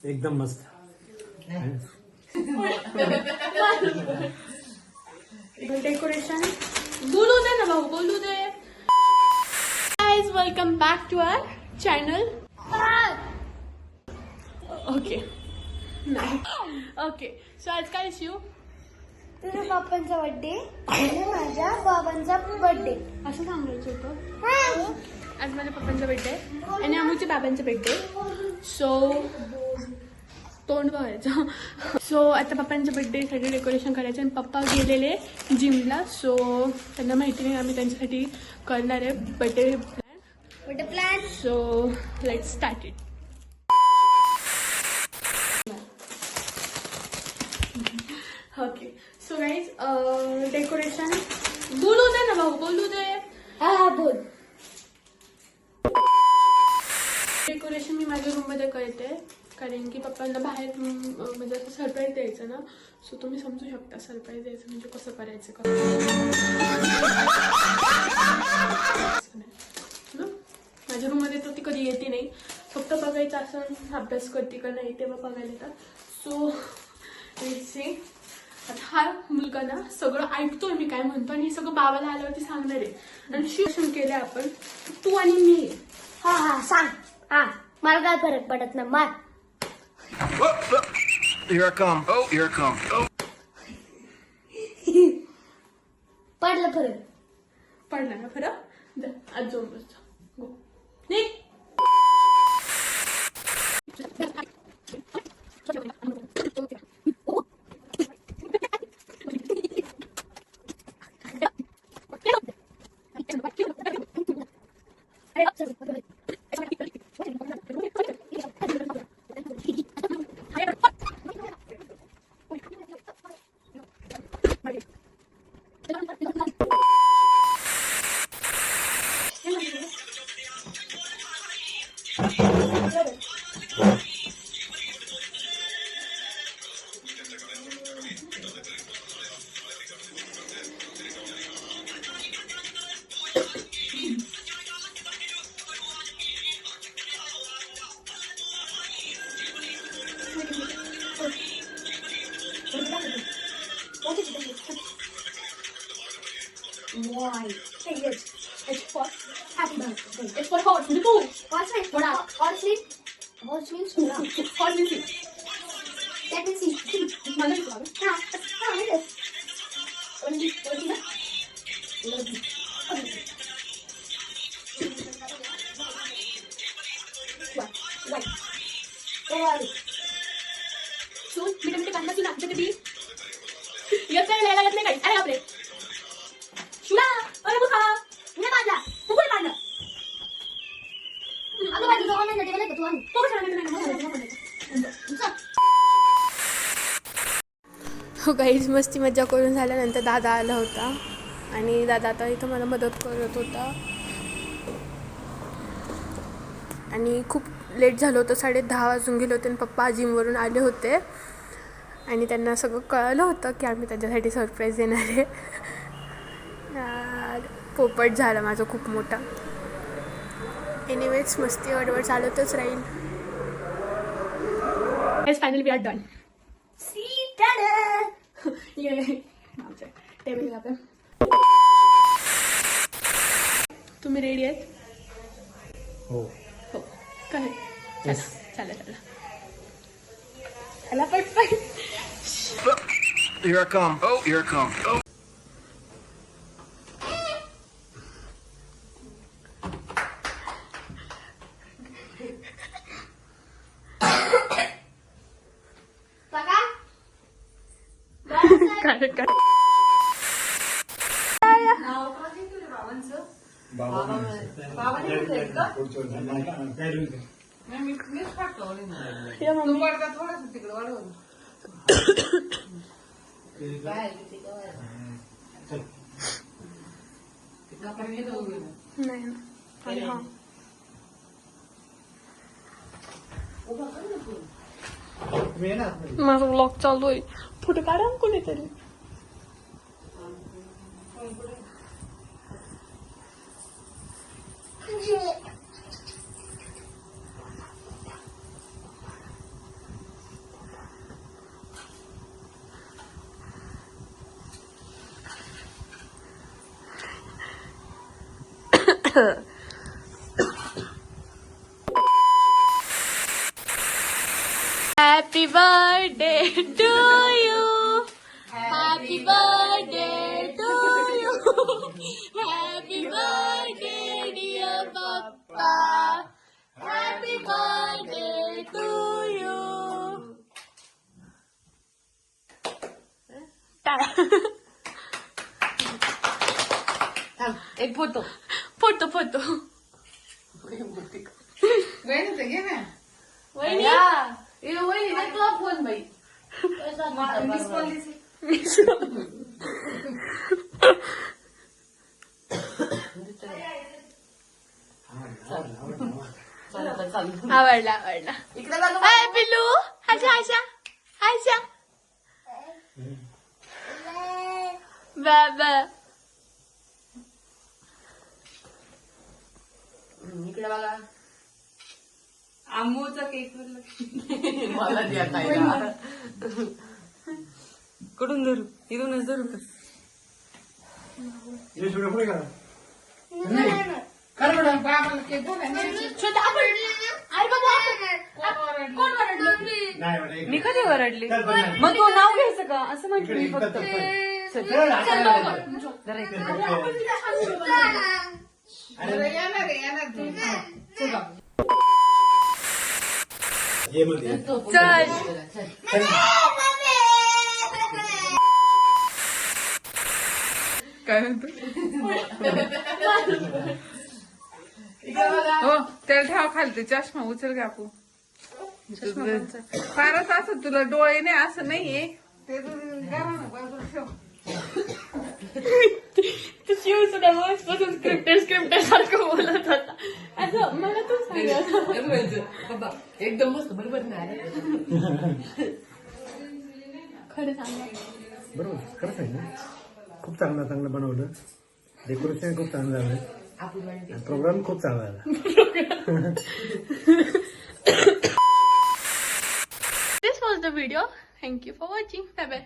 एकदम मस्त. डेकोरेशन बोलू दे ना भाऊ, बोलू दे. Guys, welcome back to our channel. Okay नाही ओके. सो आज काय शिव, तुझ्या बाप्पांचा बर्थडे आणि माझ्या बाबांचा बर्थडे असं सांगायचं होतं. आज माझ्या पप्पांचा बर्थडे आणि आमच्या बाबांचा बर्थडे. सो तोंड बघायचं. सो आता पप्पांच्या बर्थडे साठी डेकोरेशन करायचं आणि पप्पा गेलेले जिमला. सो त्यांना माहिती नाही आम्ही त्यांच्यासाठी करणार आहे birthday plan. So let start it. Okay. So guys, decoration बोलू दे ना भाऊ, बोलू दे. हा बोल. डेकोरेशन मी माझ्या रूम मध्ये करते कारण की पप्पांना बाहेर म्हणजे असं सरप्राईज द्यायचं ना. सो तुम्ही समजू शकता सरप्राईज द्यायचं म्हणजे कसं करायचं ना. माझ्या रूम मध्ये तर ती कधी येते नाही, फक्त बघायचं असं अभ्यास करते का नाही तेव्हा बघायला येतात. सो सी आता हा मुलगा ना सगळं ऐकतोय मी काय म्हणतो आणि हे सगळं बाबाला आल्यावरती सांगणार आहे. आणि शिवशन केलंय आपण, तू आणि मी. हा हा सांग. हा मला काय फरक पडत ना मार. Here I come. Oh, here I come. Oh. पडलं फरक. पडला ना खरं. जा आज जाऊन बस. गो निघ. Why? Hey, yes. It's for happy birthday. It's for horse. म्हणजे तू Horse means what? Horse means. Horse means what? horse means it. That means it. मला नाही कळलं. हा yes. ओळखी ना? Why? Why? तू मी कांदा तू लागते कधी येत नाही लिहायला लागत नाही काही. अरे बापरे शिवला. अरे बुखा मी बाजला. तू कोण काढलं. अगं बाजू जाऊन नाही गेलं का तू आणि? तो कसं हो गाईज, मस्ती मज्जा करून झाल्यानंतर दादा आला होता आणि दादा आता इथं मला मदत करत होता. आणि खूप लेट झालं होतं, 10:30 वाजून गेले होते आणि पप्पा जिमवरून आले होते आणि त्यांना सगळं कळलं होतं की आम्ही त्यांच्यासाठी सरप्राईज देणार आहे. पोपट झाला माझं खूप मोठा. एनिवेज मस्ती वडवड चालतच राहील. Finally we are done. See, tada! ये टेबल आपण. तुम्ही रेडी आहेत? हो हो काय चला चला चला चला पटपट. Here I come. Oh, here I come. Oh. काय काय या मम्मी नाही ना. आणि हा माझा ब्लॉग चालू आहे. फोटो काढा कोणीतरी. Happy birthday to you. Happy birthday to you. Happy birthday dear papa. Happy birthday to you. एक फोटो. Photo photo. वहिनीचं घे ना. वहिनी वहिनी दे तुला फोन बाई. मिस कॉल दिसे. आवडला आवडला. इकडे बघ. हाय पिल्लू. आशा आशा आशा. बाबा. इकडे बघा. आंबूचा केक मला द्या खायला. कडून धरू. इथूनच धरू का. मी कधी ओरडले. मग तू नाव घ्यायचं का असं म्हटलं मी फक्त. चल. काय म्हणतो. हो त्याला ठेवा खाली ते चष्मा उचल का आपू. फारच असं तुला डोळे नाही असं नाहीये ते बाजूला ठेव. शिव सुद्धा मस्तपासून स्क्रिप्टेड सारखं बोलत होता. असं मला तू सांग. एकदम मस्त बरोबर नाही. खरं सांगा. बरोबर खरंच आहे ना. खूप चांगलं बनवलं. डेकोरेशन खूप चांगलं झालं. प्रोग्राम खूप चांगला झाला. This was the video. Thank you for watching. Bye bye.